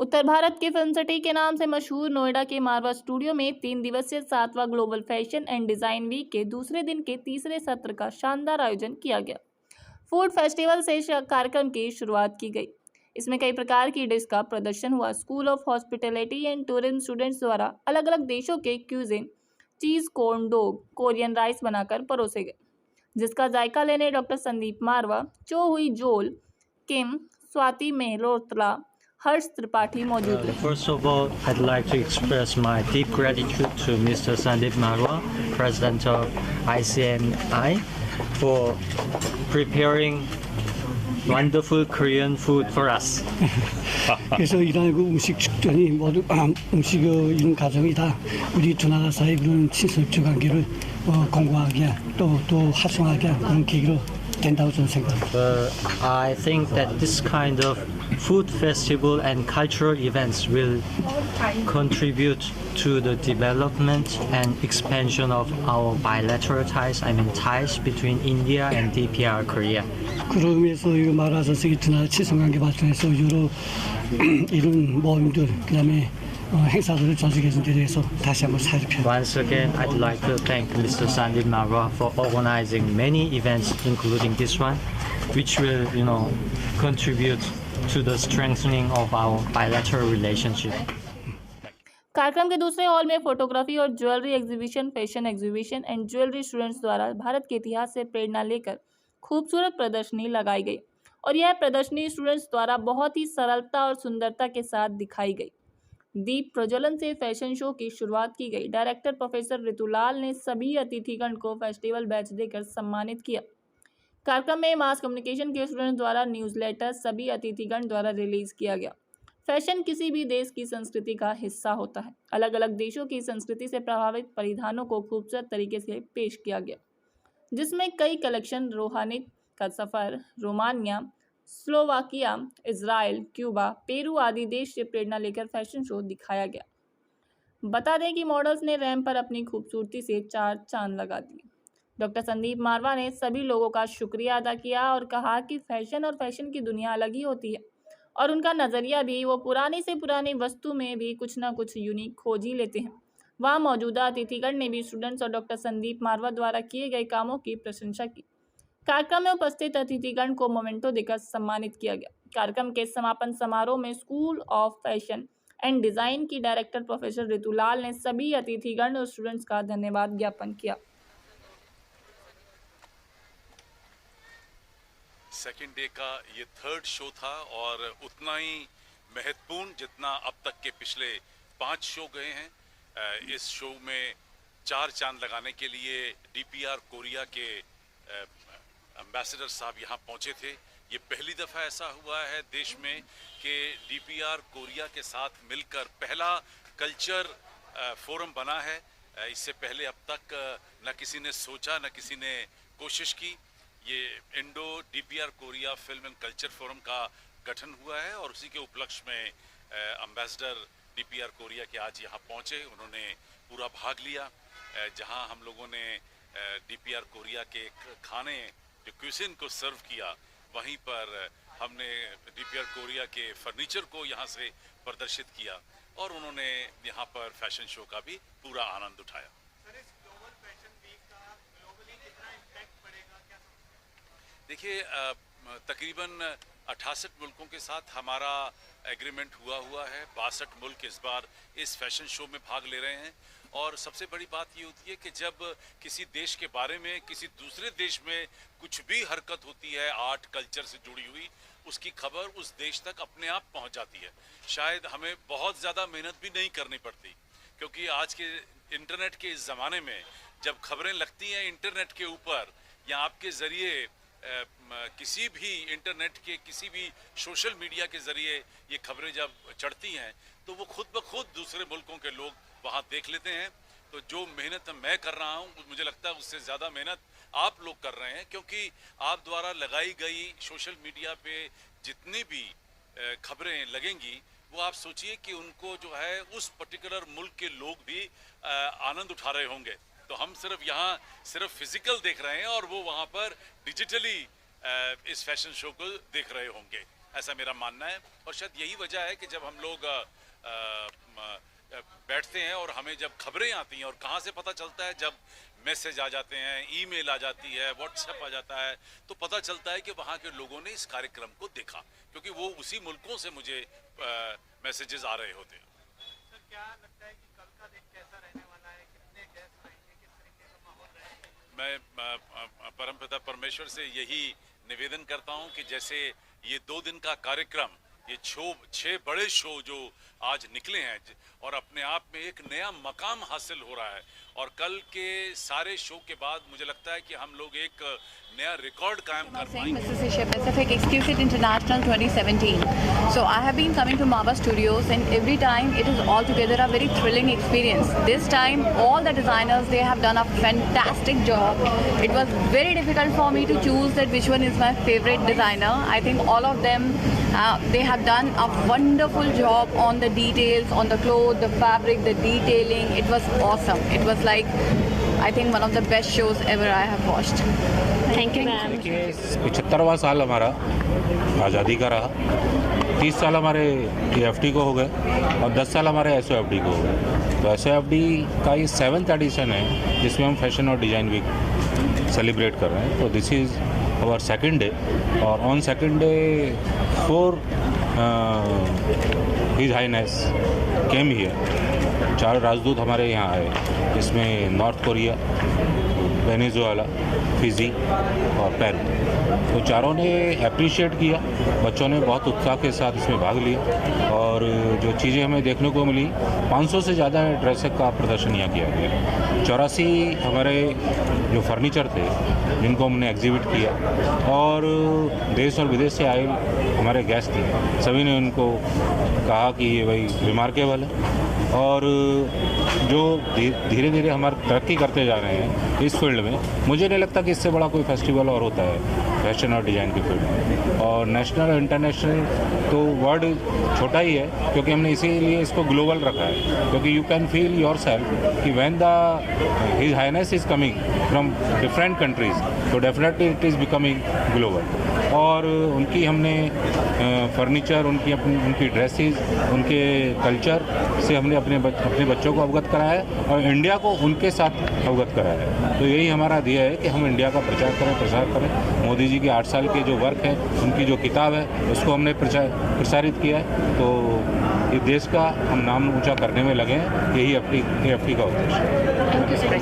उत्तर भारत के film city के नाम से मशहूर नोएडा के मारवा स्टूडियो में 3 दिवसीय 7वां global fashion and design week के दूसरे दिन के तीसरे सत्र का शानदार आयोजन किया गया। फूड फेस्टिवल से कार्यक्रम की शुरुआत की गई। इसमें कई प्रकार की डिश का प्रदर्शन हुआ। School of hospitality and tourism students द्वारा अलग अलग देशों के cuisine, cheese corn dog, Korean rice बनाकर परोसे गए, जिसका जायका लेने डॉक्टर संदीप मारवा, चो हुई जोल, किम, स्वाति मेहरोत्रा, हर्ष त्रिपाठी मौजूद रहे। First of all, I'd like to express my deep gratitude to Mr. Sandeep Marwa, President of ICMI, for preparing wonderful Korean food for us. 그래서 이런 그 음식 축전이 모두 음식 이런 과정이 다 우리 두 나라 사이 그런 친선협조 관계를 공고하게 또 활성화하게 그런 계기로 된다고 저는 생각합니다. I think that this kind of food festival and cultural events will contribute to the development and expansion of our bilateral ties, ties between India and DPR Korea. 그런 의미에서 이거 말아서 이 두 나라 친선관계 발전에서 여러 이런 모임들 그다음에 행사들을 조직해준 데 대해서 다시 한번 사죄 표현. Once again, I'd like to thank Mr. Sandeep Marwa for organizing many events, including this one, which will, contribute to the strengthening of our bilateral relationship. कार्यक्रम के दूसरे hall में photography और jewellery exhibition, fashion exhibition and jewellery students द्वारा भारत के इतिहास से प्रेरणा लेकर खूबसूरत प्रदर्शनी लगाई गई और यह प्रदर्शनी स्टूडेंट्स द्वारा बहुत ही सरलता और सुंदरता के साथ दिखाई गई। दीप प्रज्वलन से फैशन शो की शुरुआत की गई। डायरेक्टर प्रोफेसर ऋतुलाल ने सभी अतिथिगण को फेस्टिवल बैच देकर सम्मानित किया। कार्यक्रम में मास कम्युनिकेशन के स्टूडेंट्स द्वारा न्यूज़लेटर सभी अतिथिगण द्वारा रिलीज किया गया। फैशन किसी भी देश की संस्कृति का हिस्सा होता है। अलग अलग देशों की संस्कृति से प्रभावित परिधानों को खूबसूरत तरीके से पेश किया गया, जिसमें कई कलेक्शन रोहानिक का सफ़र, Romania, Slovakia, Israel, Cuba, Peru आदि देश से प्रेरणा लेकर फैशन शो दिखाया गया। बता दें कि मॉडल्स ने रैंप पर अपनी खूबसूरती से 4 चांद लगा दिए। डॉक्टर संदीप मारवा ने सभी लोगों का शुक्रिया अदा किया और कहा कि फैशन और फैशन की दुनिया अलग ही होती है और उनका नज़रिया भी, वो पुरानी से पुरानी वस्तु में भी कुछ ना कुछ यूनिक खोज ही लेते हैं। वहाँ मौजूदा अतिथिगण ने भी स्टूडेंट्स और डॉक्टर संदीप मारवा द्वारा किए गए कामों की प्रशंसा की। कार्यक्रम में उपस्थित अतिथिगण को मोमेंटो देकर सम्मानित किया गया। कार्यक्रम के समापन समारोह में school of fashion and design की डायरेक्टर प्रोफेसर ऋतुलाल ने सभी अतिथिगण और स्टूडेंट्स का धन्यवाद ज्ञापन किया। सेकेंड डे का ये थर्ड शो था और उतना ही महत्वपूर्ण जितना अब तक के पिछले 5 शो गए हैं। इस शो में 4 चांद लगाने के लिए डीपीआर कोरिया के एम्बेसडर साहब यहाँ पहुँचे थे। ये पहली दफ़ा ऐसा हुआ है देश में कि डीपीआर कोरिया के साथ मिलकर पहला कल्चर फोरम बना है। इससे पहले अब तक न किसी ने सोचा, न किसी ने कोशिश की। ये Indo DPR Korea film and culture forum का गठन हुआ है और उसी के उपलक्ष्य में एम्बेसडर डीपीआर कोरिया के आज यहाँ पहुँचे। उन्होंने पूरा भाग लिया, जहाँ हम लोगों ने डीपीआर कोरिया के खाने जो क्यूसिन को सर्व किया, वहीं पर हमने डीपीआर कोरिया के फर्नीचर को यहाँ से प्रदर्शित किया और उन्होंने यहाँ पर फैशन शो का भी पूरा आनंद उठाया। देखिए, तकरीबन 68 मुल्कों के साथ हमारा एग्रीमेंट हुआ है। 62 मुल्क इस बार इस फैशन शो में भाग ले रहे हैं और सबसे बड़ी बात ये होती है कि जब किसी देश के बारे में किसी दूसरे देश में कुछ भी हरकत होती है आर्ट कल्चर से जुड़ी हुई, उसकी खबर उस देश तक अपने आप पहुंच जाती है। शायद हमें बहुत ज़्यादा मेहनत भी नहीं करनी पड़ती, क्योंकि आज के इंटरनेट के इस ज़माने में जब खबरें लगती हैं इंटरनेट के ऊपर या आपके ज़रिए किसी भी इंटरनेट के किसी भी सोशल मीडिया के ज़रिए ये खबरें जब चढ़ती हैं तो वो खुद ब खुद दूसरे मुल्कों के लोग वहाँ देख लेते हैं। तो जो मेहनत मैं कर रहा हूँ, मुझे लगता है उससे ज़्यादा मेहनत आप लोग कर रहे हैं, क्योंकि आप द्वारा लगाई गई सोशल मीडिया पे जितनी भी खबरें लगेंगी वो आप सोचिए कि उनको जो है उस पर्टिकुलर मुल्क के लोग भी आनंद उठा रहे होंगे। तो हम सिर्फ यहाँ सिर्फ फिजिकल देख रहे हैं और वो वहाँ पर डिजिटली इस फैशन शो को देख रहे होंगे। ऐसा मेरा मानना है। और शायद यही वजह है कि जब हम लोग बैठते हैं और हमें जब खबरें आती हैं, और कहाँ से पता चलता है, जब मैसेज आ जाते हैं, ईमेल आ जाती है, व्हाट्सएप आ जाता है, तो पता चलता है कि वहाँ के लोगों ने इस कार्यक्रम को देखा, क्योंकि वो उसी मुल्कों से मुझे मैसेजेस आ रहे होते हैं। सर, क्या लगता है कि कल का दिन कैसा रहने वाला है? कितने गेस्ट आएंगे, किस तरीके का माहौल रहेगा? मैं परमपिता परमेश्वर से यही निवेदन करता हूं कि जैसे ये 2 दिन का कार्यक्रम, ये 6 बड़े शो जो आज निकले हैं और अपने आप में एक नया मकाम हासिल हो रहा है, और कल के सारे शो के बाद मुझे लगता है कि हम लोग एक नया रिकॉर्ड कायम कर पाएंगे। Mrs. Asia Pacific Exquisite International 2017. So I have been coming to Mava Studios, and every time it is altogether a very thrilling experience. This time all the designers, they have done a fantastic job. It was very difficult for me to choose that which one is my favorite designer. I think all of them, they have done a wonderful job on the details, on the clothes, the fabric, the detailing. It was awesome. It was like, I think, one of the best shows ever I have watched. Thank you ma'am. देखिए, 75वां साल हमारा आज़ादी का रहा। 30 साल हमारे AFT को हो गए और 10 साल हमारे SOFD को हो गए। तो SOFD का ये 7th एडिशन है, जिसमें हम फैशन और डिज़ाइन वीक सेलिब्रेट कर रहे हैं। तो this is our 2nd day, और on 2nd day 4 his highness came here. 4 राजदूत हमारे यहाँ आए, जिसमें नॉर्थ कोरिया, वेनेजुएला, फिजी और पेरू। तो चारों ने अप्रिशिएट किया, बच्चों ने बहुत उत्साह के साथ इसमें भाग लिया, और जो चीज़ें हमें देखने को मिली, 500 से ज़्यादा ड्रेस का प्रदर्शन यहाँ किया गया। 84 हमारे जो फर्नीचर थे, जिनको हमने एग्जिबिट किया, और देश और विदेश से आए हमारे गेस्ट थे, सभी ने उनको कहा कि ये भाई रिमार्केबल है। और जो धीरे धीरे हमारे तरक्की करते जा रहे हैं इस फील्ड में, मुझे नहीं लगता कि इससे बड़ा कोई फेस्टिवल और होता है फैशन और डिज़ाइन की फील्ड में। और नेशनल इंटरनेशनल तो वर्ड छोटा ही है, क्योंकि हमने इसीलिए इसको ग्लोबल रखा है, क्योंकि you can feel yourself कि when the his highness is coming from different countries, तो definitely it is becoming global. और उनकी हमने फर्नीचर, उनकी ड्रेसेस, उनके कल्चर से हमने अपने बच्चों को अवगत कराया है, और इंडिया को उनके साथ अवगत कराया है। तो यही हमारा ध्येय है कि हम इंडिया का प्रचार करें, प्रसार करें। मोदी जी के 8 साल के जो वर्क है, उनकी जो किताब है, उसको हमने प्रसारित किया है। तो ये देश का हम नाम ऊंचा करने में लगे हैं, यही AFT का उद्देश्य है।